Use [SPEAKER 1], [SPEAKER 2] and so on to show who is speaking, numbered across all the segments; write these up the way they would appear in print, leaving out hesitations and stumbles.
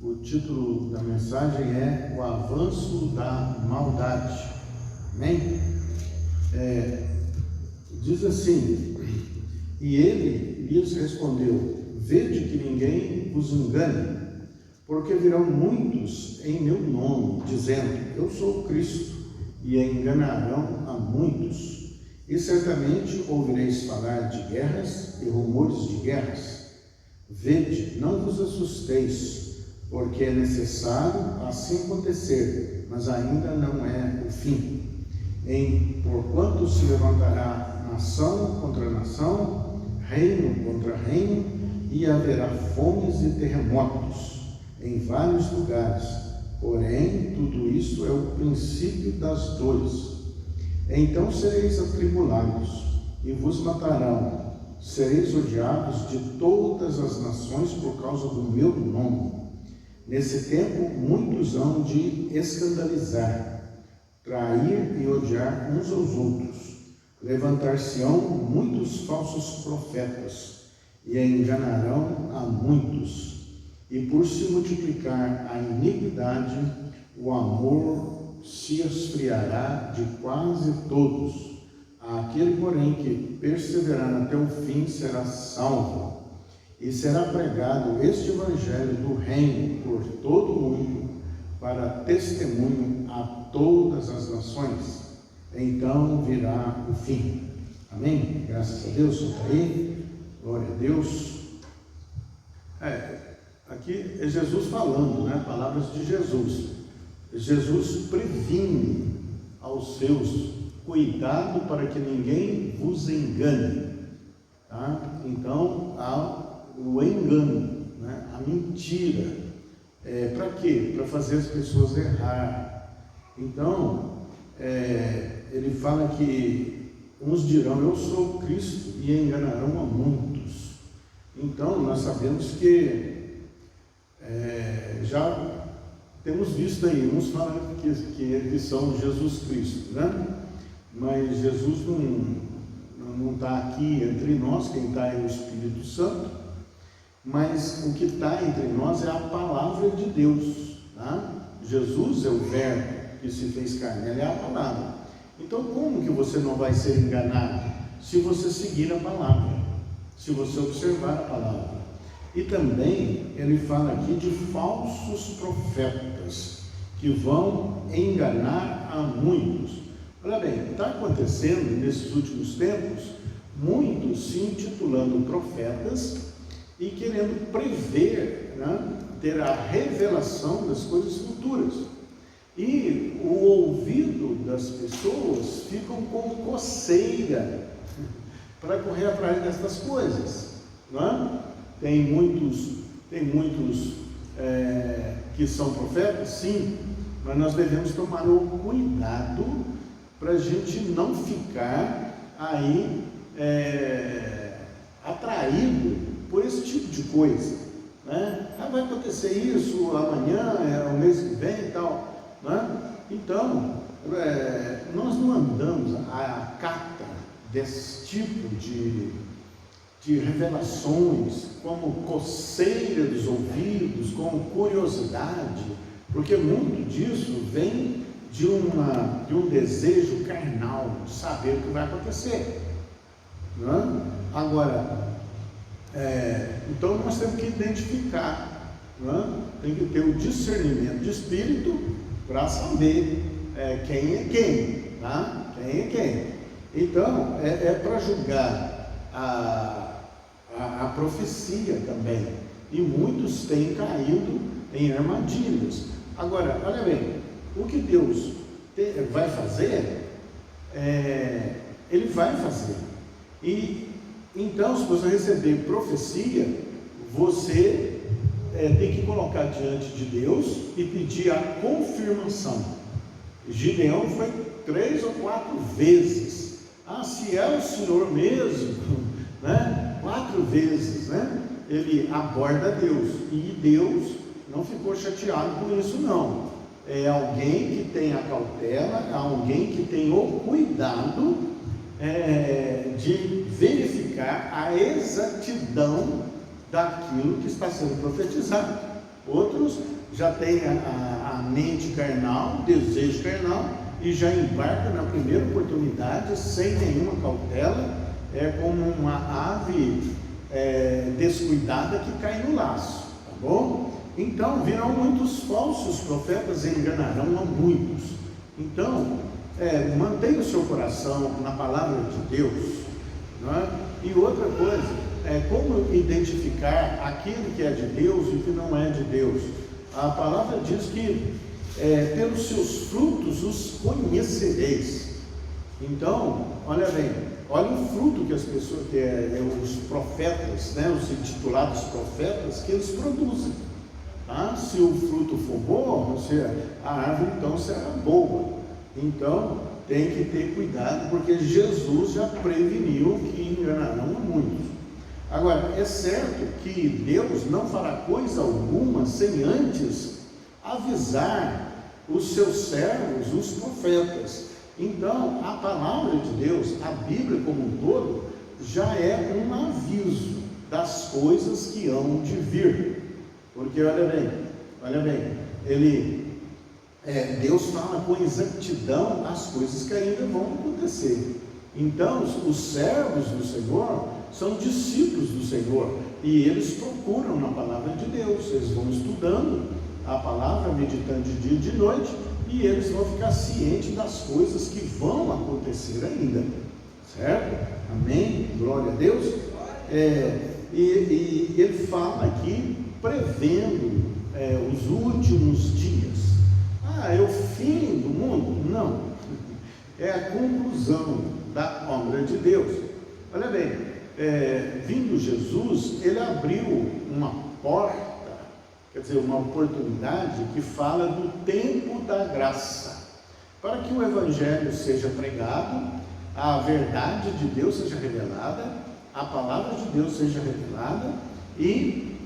[SPEAKER 1] O título da mensagem é O Avanço da Maldade. Amém? Diz assim: e ele lhes respondeu: vede que ninguém vos engane, porque virão muitos em meu nome, dizendo: eu sou o Cristo, e enganarão a muitos. E certamente ouvireis falar de guerras e rumores de guerras. Vede, não vos assusteis, porque é necessário assim acontecer, mas ainda não é o fim. Porquanto se levantará nação contra nação, reino contra reino, e haverá fomes e terremotos em vários lugares. Porém, tudo isso é o princípio das dores. Então sereis atribulados, e vos matarão. Sereis odiados de todas as nações por causa do meu nome. Nesse tempo, muitos hão de escandalizar, trair e odiar uns aos outros. Levantar-se-ão muitos falsos profetas, e enganarão a muitos. E por se multiplicar a iniquidade, o amor se esfriará de quase todos. Aquele, porém, que perseverar até o fim será salvo. E será pregado este evangelho do reino por todo o mundo, para testemunho a todas as nações. Então virá o fim. Amém? Graças a Deus. Está aí. Glória a Deus. Aqui é Jesus falando, né? Palavras de Jesus. Jesus previne aos seus: cuidado para que ninguém vos engane. Tá? Então, há o engano, né? A mentira. Para quê? Para fazer as pessoas errar. Então, ele fala que uns dirão: eu sou Cristo, e enganarão a muitos. Então, nós sabemos que já temos visto aí, uns falando que são Jesus Cristo, né? Mas Jesus não está aqui entre nós, quem está é o Espírito Santo, mas o que está entre nós é a palavra de Deus, tá? Jesus é o verbo que se fez carne, ele é a palavra. Então, como que você não vai ser enganado? Se você seguir a palavra, se você observar a palavra. E também ele fala aqui de falsos profetas que vão enganar a muitos. Olha bem, está acontecendo nesses últimos tempos muitos se intitulando profetas e querendo prever, né, ter a revelação das coisas futuras. E o ouvido das pessoas ficam com coceira para correr atrás dessas coisas, não é? Tem muitos que são profetas, sim, mas nós devemos tomar o cuidado para a gente não ficar aí atraído por esse tipo de coisa, né? Vai acontecer isso amanhã, o mês que vem e tal, né? Então, nós não andamos à cata desse tipo de revelações, como coceira dos ouvidos, como curiosidade, porque muito disso vem de um desejo carnal de saber o que vai acontecer, não é? Agora, então nós temos que identificar, não é? Tem que ter o discernimento de espírito para saber quem é quem, tá? Quem é quem. Então, para julgar a profecia também, e muitos têm caído em armadilhas. Agora, olha bem, o que Deus vai fazer, Ele vai fazer. E então, se você receber profecia, você tem que colocar diante de Deus e pedir a confirmação. Gideão foi 3 ou 4 vezes. Se é o Senhor mesmo, né? 4 vezes, né? Ele aborda Deus, e Deus não ficou chateado com isso, não. É alguém que tem a cautela, alguém que tem o cuidado de verificar a exatidão daquilo que está sendo profetizado. Outros já têm a mente carnal, o desejo carnal, e já embarcam na primeira oportunidade, sem nenhuma cautela, como uma ave descuidada que cai no laço, tá bom? Então virão muitos falsos profetas e enganarão a muitos. Então, mantenha o seu coração na palavra de Deus, não é? E outra coisa, como identificar aquilo que é de Deus e o que não é de Deus. A palavra diz que pelos seus frutos os conhecereis. Então, olha bem, olha o fruto que as pessoas, os profetas, né, os intitulados profetas, que eles produzem. Tá? Se o fruto for bom, a árvore então será boa. Então, tem que ter cuidado, porque Jesus já preveniu que enganarão a muitos. Agora, é certo que Deus não fará coisa alguma sem antes avisar os seus servos, os profetas. Então, a palavra de Deus, a Bíblia como um todo, já é um aviso das coisas que hão de vir. Porque, olha bem, Deus fala com exatidão as coisas que ainda vão acontecer. Então, os servos do Senhor são discípulos do Senhor, e eles procuram na palavra de Deus, eles vão estudando a palavra, meditando de dia e de noite, e eles vão ficar cientes das coisas que vão acontecer ainda, certo? Amém? Glória a Deus. E ele fala aqui, prevendo os últimos dias. É o fim do mundo? Não, é a conclusão da obra de Deus. Olha bem, vindo Jesus, ele abriu uma porta, quer dizer, uma oportunidade que fala do tempo da graça, para que o Evangelho seja pregado, a verdade de Deus seja revelada, a palavra de Deus seja revelada, e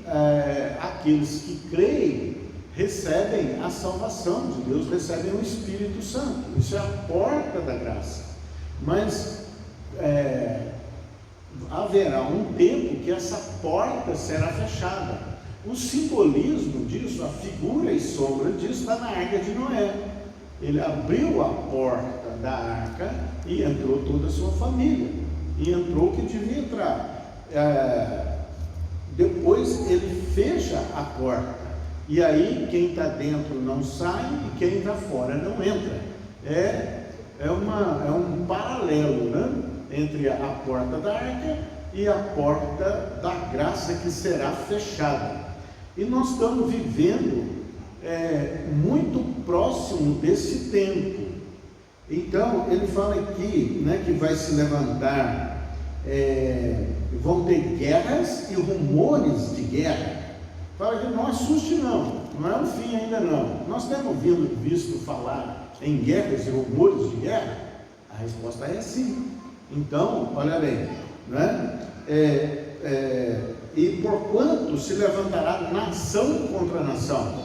[SPEAKER 1] aqueles que creem recebem a salvação de Deus, recebem o Espírito Santo. Isso é a porta da graça. Mas haverá um tempo que essa porta será fechada. O simbolismo disso, a figura e sombra disso, está na arca de Noé. Ele abriu a porta da arca e entrou toda a sua família, e entrou o que devia entrar. Depois ele fecha a porta, e aí quem está dentro não sai e quem está fora não entra. É um paralelo, né, entre a porta da arca e a porta da graça, que será fechada. E nós estamos vivendo muito próximo desse tempo. Então ele fala aqui, né, que vai se levantar, vão ter guerras e rumores de guerra. Fala que não assuste, não é o fim ainda não. Nós temos visto falar em guerras e rumores de guerra? A resposta é sim. Então, olha bem, né? E porquanto se levantará nação contra nação,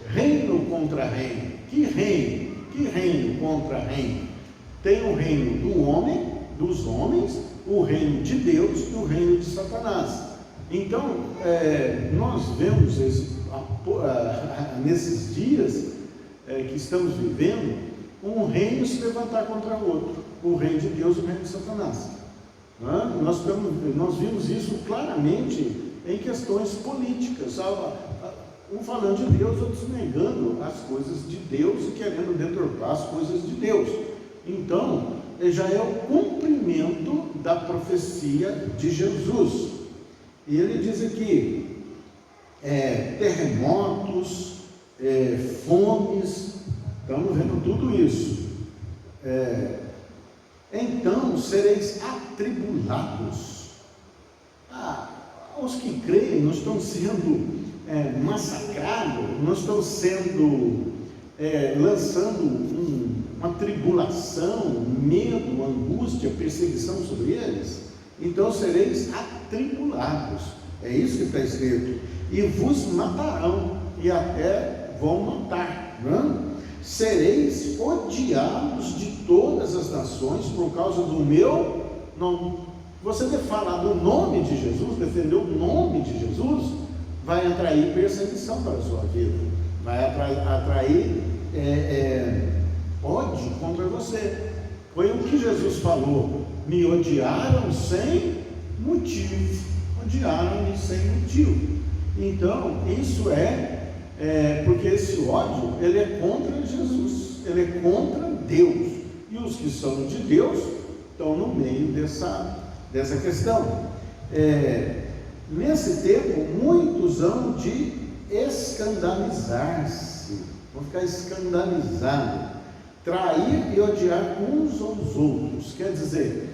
[SPEAKER 1] reino contra reino. Que reino contra reino? Tem o reino do homem, dos homens, o reino de Deus e o reino de Satanás. Então, nós vemos nesses dias que estamos vivendo, um reino se levantar contra o outro, o reino de Deus e o reino de Satanás. Nós vimos isso claramente em questões políticas, um falando de Deus, outros negando as coisas de Deus e querendo deturpar as coisas de Deus. Então, já é o cumprimento da profecia de Jesus. E ele diz aqui, terremotos, fomes, estamos vendo tudo isso. Então sereis atribulados. Os que creem não estão sendo massacrados, não estão sendo lançando uma tribulação, medo, angústia, perseguição sobre eles. Então sereis atribulados, é isso que está escrito, e vos matarão, e até vão matar, não? Sereis odiados de todas as nações por causa do meu nome. Você deve falar do nome de Jesus, defender o nome de Jesus, vai atrair perseguição para a sua vida, vai atrair ódio contra você. Foi o que Jesus falou: me odiaram sem motivo, odiaram-me sem motivo. Então, isso porque esse ódio, ele é contra Jesus, ele é contra Deus, e os que são de Deus estão no meio dessa questão. Nesse tempo, muitos hão de escandalizar-se, vão ficar escandalizados, trair e odiar uns aos outros. Quer dizer,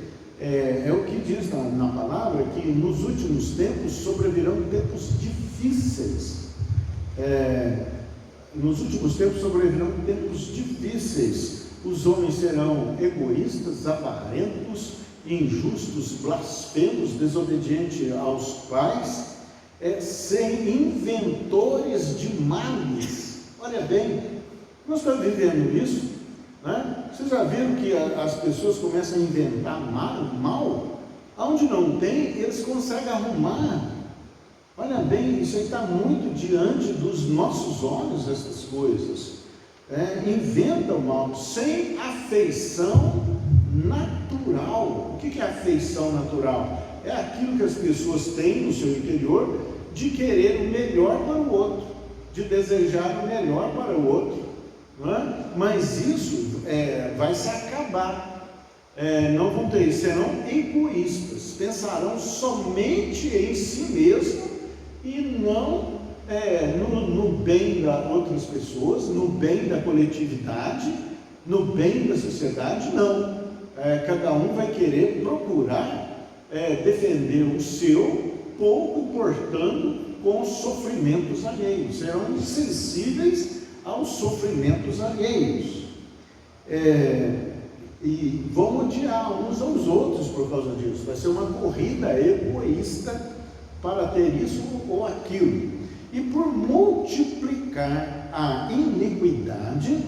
[SPEAKER 1] o que diz na palavra, que nos últimos tempos sobrevirão tempos difíceis. Nos últimos tempos sobrevirão tempos difíceis. Os homens serão egoístas, avarentos, injustos, blasfemos, desobedientes aos pais, sem inventores de males. Olha bem, nós estamos vivendo isso, né? Vocês já viram que as pessoas começam a inventar mal? Onde não tem, eles conseguem arrumar. Olha bem, isso aí está muito diante dos nossos olhos, essas coisas. Inventam mal, sem afeição natural. O que é afeição natural? É aquilo que as pessoas têm no seu interior, de querer o melhor para o outro, de desejar o melhor para o outro, não é? Mas isso vai se acabar. Não vão ter, serão egoístas, pensarão somente em si mesmo e não no bem das outras pessoas, no bem da coletividade, no bem da sociedade. Não. Cada um vai querer procurar defender o seu, pouco importando com os sofrimentos alheios. Serão insensíveis aos sofrimentos alheios, e vão odiar uns aos outros por causa disso. Vai ser uma corrida egoísta para ter isso ou aquilo. E por multiplicar a iniquidade,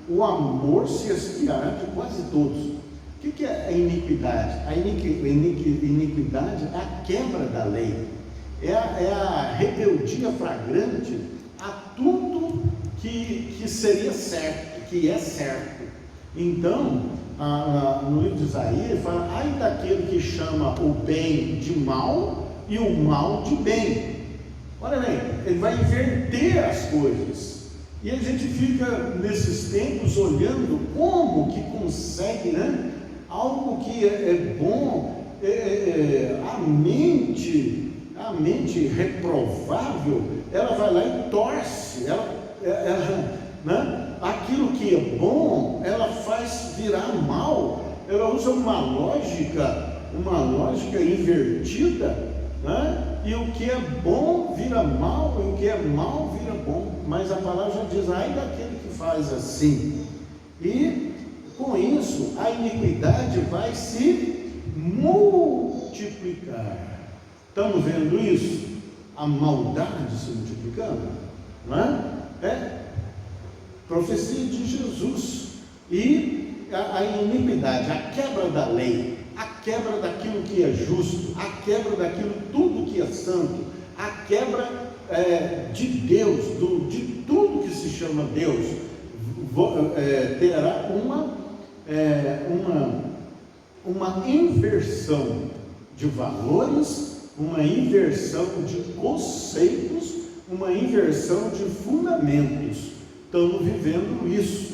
[SPEAKER 1] o amor se esfriará de quase todos. O que é a iniquidade? A iniquidade é a quebra da lei, é a rebeldia flagrante a tudo que seria certo, que é certo. Então, no livro de Isaías, ele fala: ai daquele que chama o bem de mal e o mal de bem. Olha bem, ele vai inverter as coisas. E a gente fica nesses tempos olhando como que consegue, né? Algo que é bom, a mente reprovável, ela vai lá e torce, né? Aquilo que é bom, ela faz virar mal, ela usa uma lógica invertida, né? E o que é bom vira mal, e o que é mal vira bom. Mas a palavra já diz: ai daquele que faz assim. E com isso, a iniquidade vai se multiplicar. Estamos vendo isso? A maldade se multiplicando, não é? Profecia de Jesus. E a iniquidade, a quebra da lei, a quebra daquilo que é justo, a quebra daquilo tudo que é santo, a quebra de Deus, de tudo que se chama Deus, terá uma inversão de valores, uma inversão de conceitos, uma inversão de fundamentos. Estamos vivendo isso,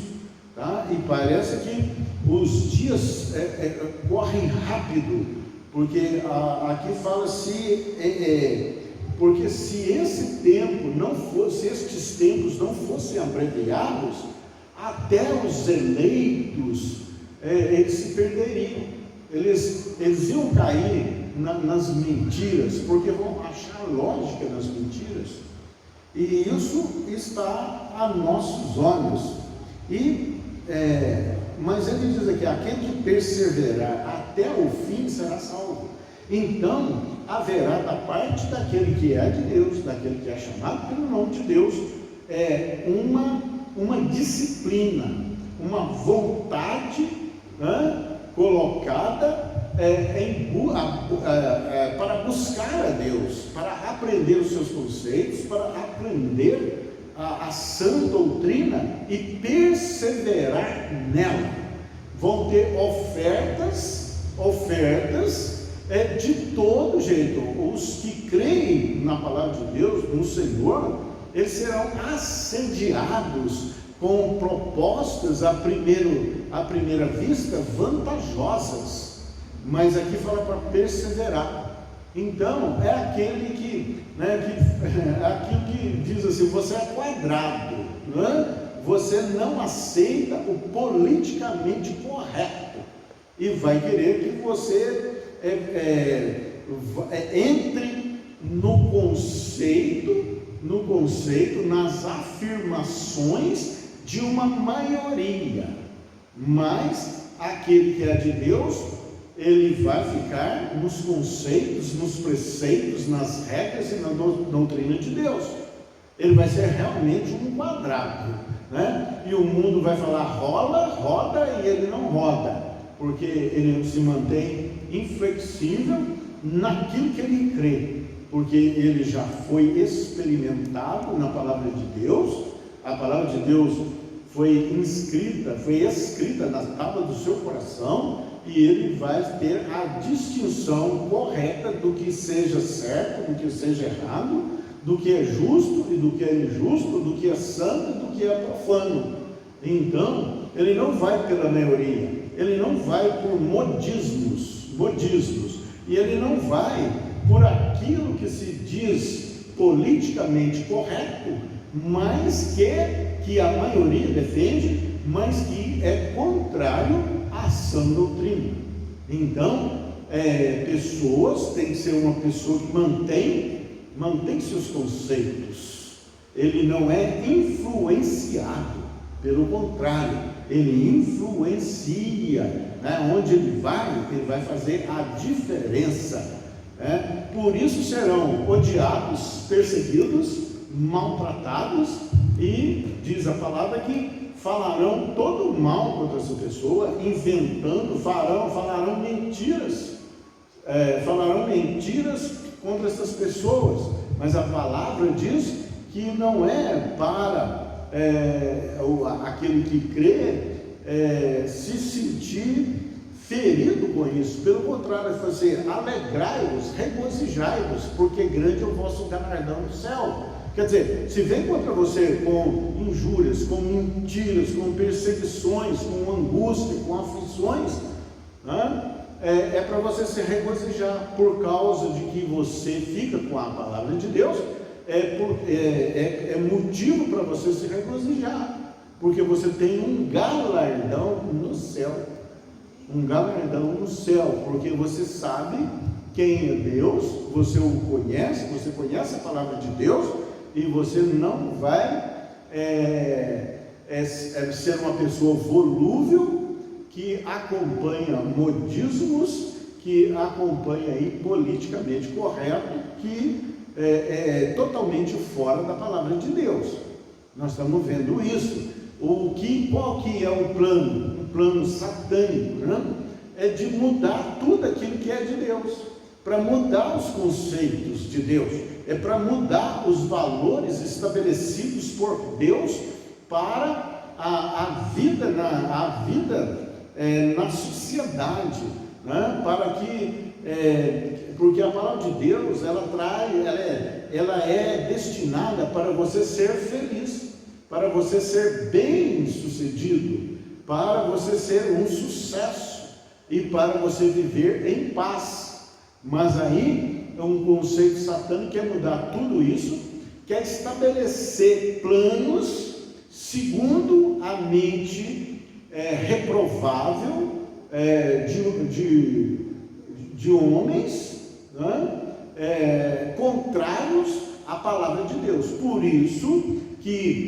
[SPEAKER 1] tá? E parece que os dias correm rápido, porque aqui fala porque se esse tempo não fosse, estes tempos não fossem abreviados, até os eleitos eles se perderiam, eles iam cair nas mentiras, porque vão achar lógica nas mentiras. E isso está a nossos olhos. Mas ele diz aqui: aquele que perseverar até o fim será salvo. Então haverá da parte daquele que é de Deus, daquele que é chamado pelo nome de Deus, uma disciplina, uma vontade, né, colocada para buscar a Deus, para aprender os seus conceitos, para aprender a sã doutrina e perseverar nela. Vão ter ofertas de todo jeito. Os que creem na palavra de Deus, no Senhor, eles serão assediados com propostas à primeira vista vantajosas, mas aqui fala para perseverar. Então é aquele que diz assim: você é quadrado, você não aceita o politicamente correto e vai querer que você entre no conceito, nas afirmações de uma maioria. Mas aquele que é de Deus, ele vai ficar nos conceitos, nos preceitos, nas regras e na doutrina de Deus. Ele vai ser realmente um quadrado, e o mundo vai falar roda, e ele não roda, porque ele se mantém inflexível naquilo que ele crê, porque ele já foi experimentado na palavra de Deus. A palavra de Deus foi escrita na tábua do seu coração, e ele vai ter a distinção correta do que seja certo, do que seja errado, do que é justo e do que é injusto, do que é santo e do que é profano. Então, ele não vai pela maioria, ele não vai por modismos, e ele não vai por aquilo que se diz politicamente correto, mas que a maioria defende, mas que é contrário à sã doutrina. Então, pessoas têm que ser uma pessoa que mantém seus conceitos. Ele não é influenciado, pelo contrário, ele influencia, onde ele vai fazer a diferença. Por isso serão odiados, perseguidos, maltratados, e diz a palavra que falarão todo o mal contra essa pessoa, inventando, falarão mentiras contra essas pessoas. Mas a palavra diz que não é para aquele que crê se sentir ferido com isso. Pelo contrário, é fazer: alegrai-vos, regozijai-vos, porque grande é o vosso galardão no céu. Quer dizer, se vem contra você com injúrias, com mentiras, com perseguições, com angústia, com aflições, é para você se regozijar, por causa de que você fica com a palavra de Deus. É motivo para você se regozijar, porque você tem um galardão no céu. Um galardão no céu, porque você sabe quem é Deus, você o conhece, você conhece a palavra de Deus, e você não vai ser uma pessoa volúvel que acompanha modismos, que acompanha aí politicamente correto, que é totalmente fora da palavra de Deus. Nós estamos vendo isso. Qual que é o plano? Um plano satânico, é de mudar tudo aquilo que é de Deus, para mudar os conceitos de Deus, é para mudar os valores estabelecidos por Deus para a vida na sociedade, para que porque a palavra de Deus ela é destinada para você ser feliz, para você ser bem sucedido, para você ser um sucesso e para você viver em paz. Mas aí é um conceito satânico que é mudar tudo isso, quer estabelecer planos segundo a mente reprovável de homens, contrários à palavra de Deus. Por isso que